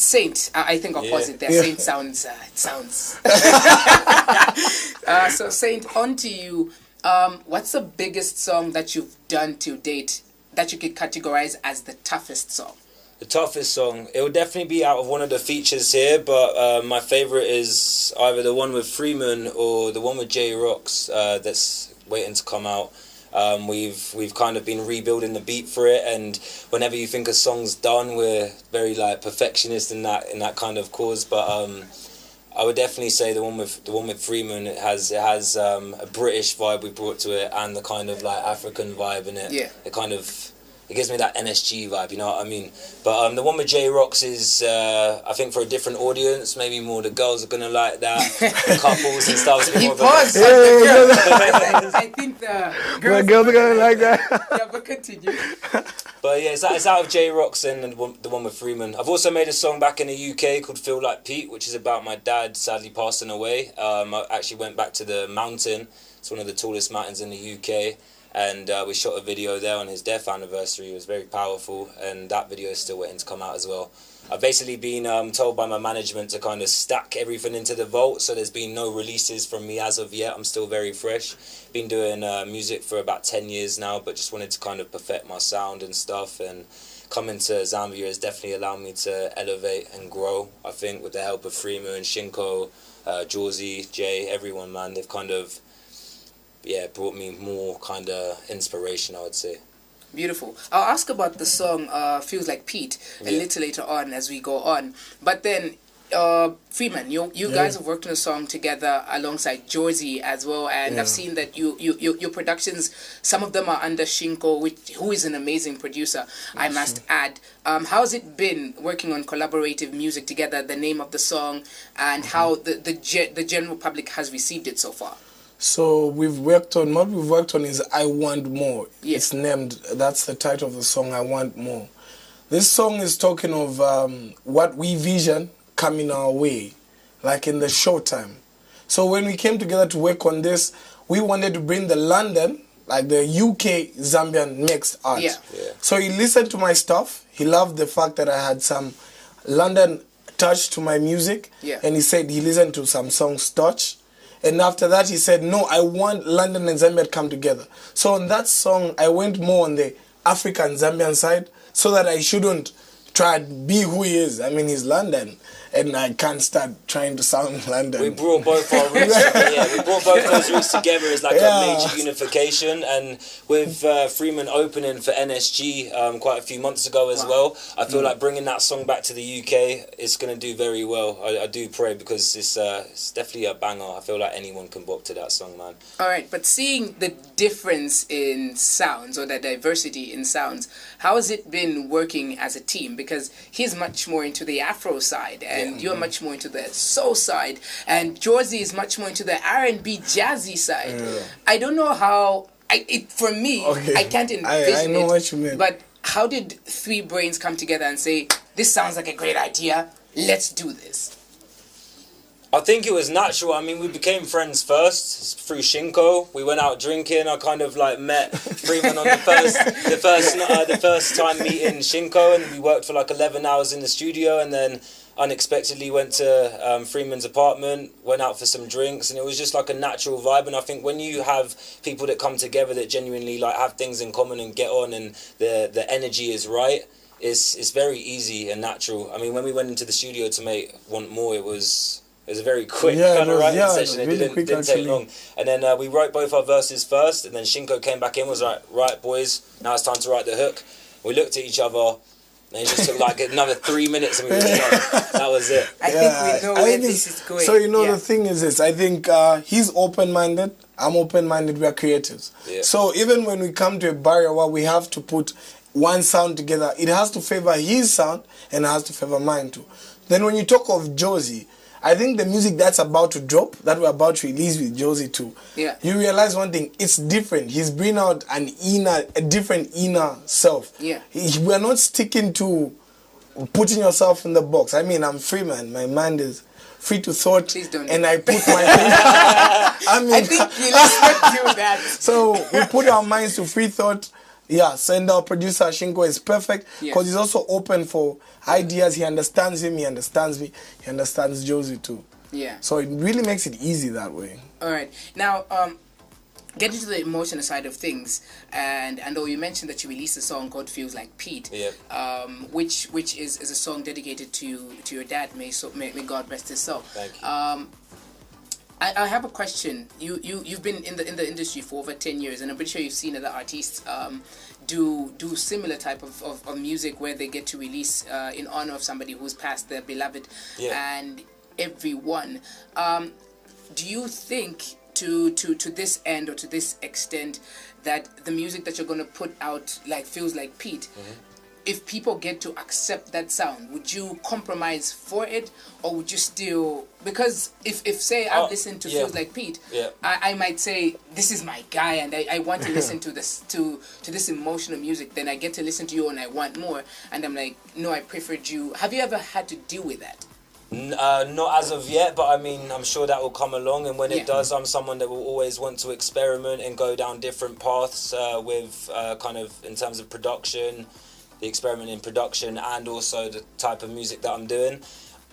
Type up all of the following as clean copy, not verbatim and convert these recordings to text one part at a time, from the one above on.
Saint, I think opposite there. Saint sounds, it sounds. So Saint, on to you. What's the biggest song that you've done to date that you could categorize as the toughest song? The toughest song, it would definitely be out of one of the features here, but my favourite is either the one with Freeman or the one with J Rocks that's waiting to come out. We've kind of been rebuilding the beat for it, and whenever you think a song's done, we're very like perfectionist in that kind of cause. But I would definitely say the one with Freeman. It has a British vibe we brought to it, and the kind of like African vibe in it. Yeah. It gives me that NSG vibe, you know what I mean? But the one with J Rocks is, I think, for a different audience. Maybe more the girls are gonna like that, the couples and stuff. He paused. I think the girls are gonna like that. Yeah, but continue. But yeah, it's out of J Rocks and the one with Freeman. I've also made a song back in the UK called Feel Like Pete, which is about my dad sadly passing away. I actually went back to the mountain. It's one of the tallest mountains in the UK. And we shot a video there on his death anniversary. It was very powerful, and that video is still waiting to come out as well. I've basically been told by my management to kind of stack everything into the vault, so there's been no releases from me as of yet. I'm still very fresh. Been doing music for about 10 years now, but just wanted to kind of perfect my sound and stuff, and coming to Zambia has definitely allowed me to elevate and grow, I think, with the help of Freeman, Shinko, Jorzi, Jay, everyone, man. They've kind of brought me more kind of inspiration, I would say. Beautiful. I'll ask about the song Feels Like Pete a little later on as we go on. But then, Freeman, you guys have worked on a song together alongside Jorzi as well, and I've seen that your productions, some of them are under Shinko, who is an amazing producer, I must add. How's it been working on collaborative music together, the name of the song, and how the general public has received it so far? So what we've worked on is I Want More. It's named, that's the title of the song, I Want More. This song is talking of what we vision coming our way, like in the short time. So when we came together to work on this, we wanted to bring the London, like the UK Zambian mixed art. So he listened to my stuff. He loved the fact that I had some London touch to my music. And he said he listened to some songs touch. And after that, he said, no, I want London and Zambia to come together. So on that song, I went more on the African Zambian side so that I shouldn't try to be who he is. I mean, he's London, and I can't start trying to sound London. We brought both our roots we brought both those roots together as like a major unification. And with Freeman opening for NSG quite a few months ago as well, I feel like bringing that song back to the UK is going to do very well. I do pray, because it's definitely a banger. I feel like anyone can bop to that song, man. All right, but seeing the difference in sounds, or the diversity in sounds, how has it been working as a team? Because he's much more into the Afro side, and you're much more into the soul side, and Jorzi is much more into the R&B jazzy side. I don't know how, for me, I can't envision I know what you mean. But how did three brains come together and say, this sounds like a great idea, let's do this? I think it was natural. I mean, we became friends first through Shinko. We went out drinking. I kind of like met Freeman on the first time meeting Shinko, and we worked for like 11 hours in the studio, and then unexpectedly went to Freeman's apartment, went out for some drinks, and it was just like a natural vibe. And I think when you have people that come together that genuinely like have things in common and get on, and the energy is right, it's very easy and natural. I mean, when we went into the studio to make Want More, it was a very quick kind of writing session. It didn't take long. And then we wrote both our verses first, and then Shinko came back in, was like, right, boys, now it's time to write the hook. We looked at each other, and it just took like another 3 minutes, and we were done. That was it. I think we know where this is going. So, the thing is this. I think he's open-minded. I'm open-minded. We are creatives. So even when we come to a barrier where we have to put one sound together, it has to favor his sound, and it has to favor mine too. Then when you talk of Jorzi, I think the music that's about to drop, that we're about to release with Jorzi too, you realize one thing, it's different. He's bringing out a different inner self. We're not sticking to putting yourself in the box. I mean, I'm free, man. My mind is free to thought, and I put my I think we respect you that. So we put our minds to free thought. Yeah, send our producer Shinko is perfect because he's also open for ideas. He understands him, he understands me, he understands Jorzi too. Yeah. So it really makes it easy that way. All right. Now, getting to the emotional side of things, and though you mentioned that you released a song called "Feels Like Pete," which is a song dedicated to your dad. May God rest his soul. Thank you. I have a question. You've been in the industry for over 10 years, and I'm pretty sure you've seen other artists do similar type of music where they get to release in honor of somebody who's passed, their beloved, and everyone. Do you think to this end or to this extent that the music that you're going to put out like Feels Like Pete, if people get to accept that sound, would you compromise for it, or would you still, because if say I've listened to Feels Like Pete, I might say this is my guy and I want to listen to this to this emotional music, then I get to listen to you and I want more, and I'm like, no, I preferred you. Have you ever had to deal with that? Not as of yet, but I mean, I'm sure that will come along, and when it does, I'm someone that will always want to experiment and go down different paths with kind of in terms of production, the experiment in production, and also the type of music that I'm doing.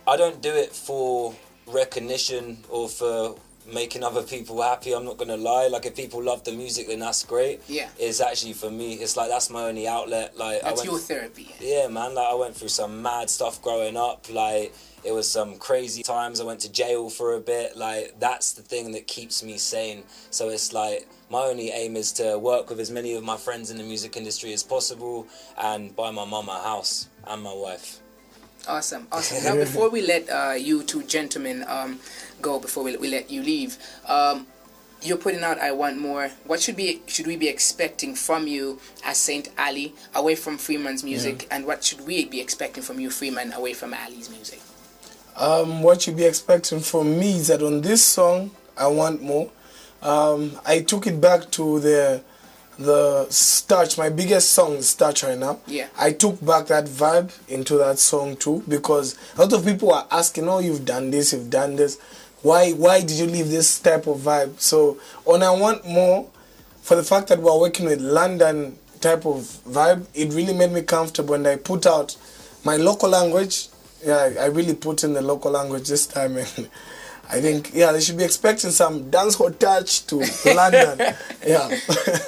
I don't do it for recognition or for making other people happy. I'm not gonna lie. Like, if people love the music, then that's great. Yeah. It's actually, for me, it's like that's my only outlet. Like, that's your therapy. Yeah, man. Like, I went through some mad stuff growing up. Like, it was some crazy times. I went to jail for a bit. Like, that's the thing that keeps me sane. So it's like, my only aim is to work with as many of my friends in the music industry as possible and buy my mum a house and my wife. Awesome, awesome. Now, before we let you two gentlemen go, before we let you leave, you're putting out I Want More. What should we be expecting from you as Saint Ali, away from Freeman's music, and what should we be expecting from you, Freeman, away from Ali's music? What you'd be expecting from me is that on this song, I Want More, I took it back to the starch, my biggest song is Starch right now. Yeah. I took back that vibe into that song too, because a lot of people are asking, oh, you've done this. Why did you leave this type of vibe? So on I Want More, for the fact that we're working with London type of vibe, it really made me comfortable, and I put out my local language. Yeah, I really put in the local language this time, and I think, they should be expecting some dancehall touch to London. Yeah.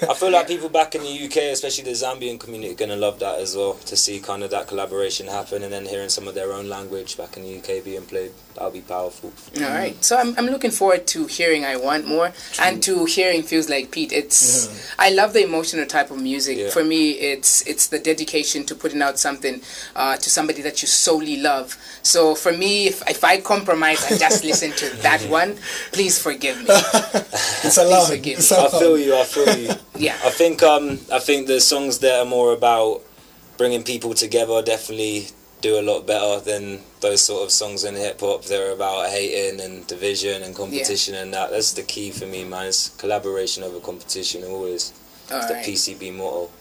I feel like people back in the UK, especially the Zambian community, are going to love that as well, to see kind of that collaboration happen, and then hearing some of their own language back in the UK being played. That'll be powerful. All right. So I'm looking forward to hearing I Want More and to hearing Feels Like Pete. It's I love the emotional type of music. Yeah. For me, it's the dedication to putting out something to somebody that you solely love. So for me, if I compromise and just listen to that one, please forgive me. It's a lot. I feel you. Yeah. I think the songs that are more about bringing people together definitely do a lot better than those sort of songs in hip hop. They're about hating and division and competition, and that's the key for me, man. It's collaboration over competition always. It's the PCB motto.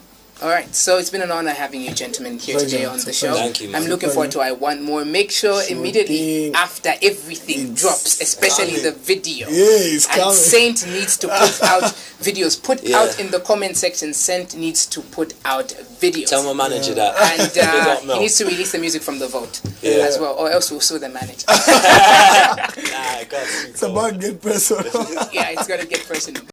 All right, so it's been an honor having you gentlemen here today on the show. Thank you, man. I'm looking forward to I Want More. Make sure immediately after everything drops, especially the video. Yeah, it's coming. And Saint needs to put out videos. Put out in the comment section, Saint needs to put out videos. Tell my manager that. And he needs to release the music from the vote as well, or else we'll sue the manager. It's about get personal. Yeah, it's got to get personal.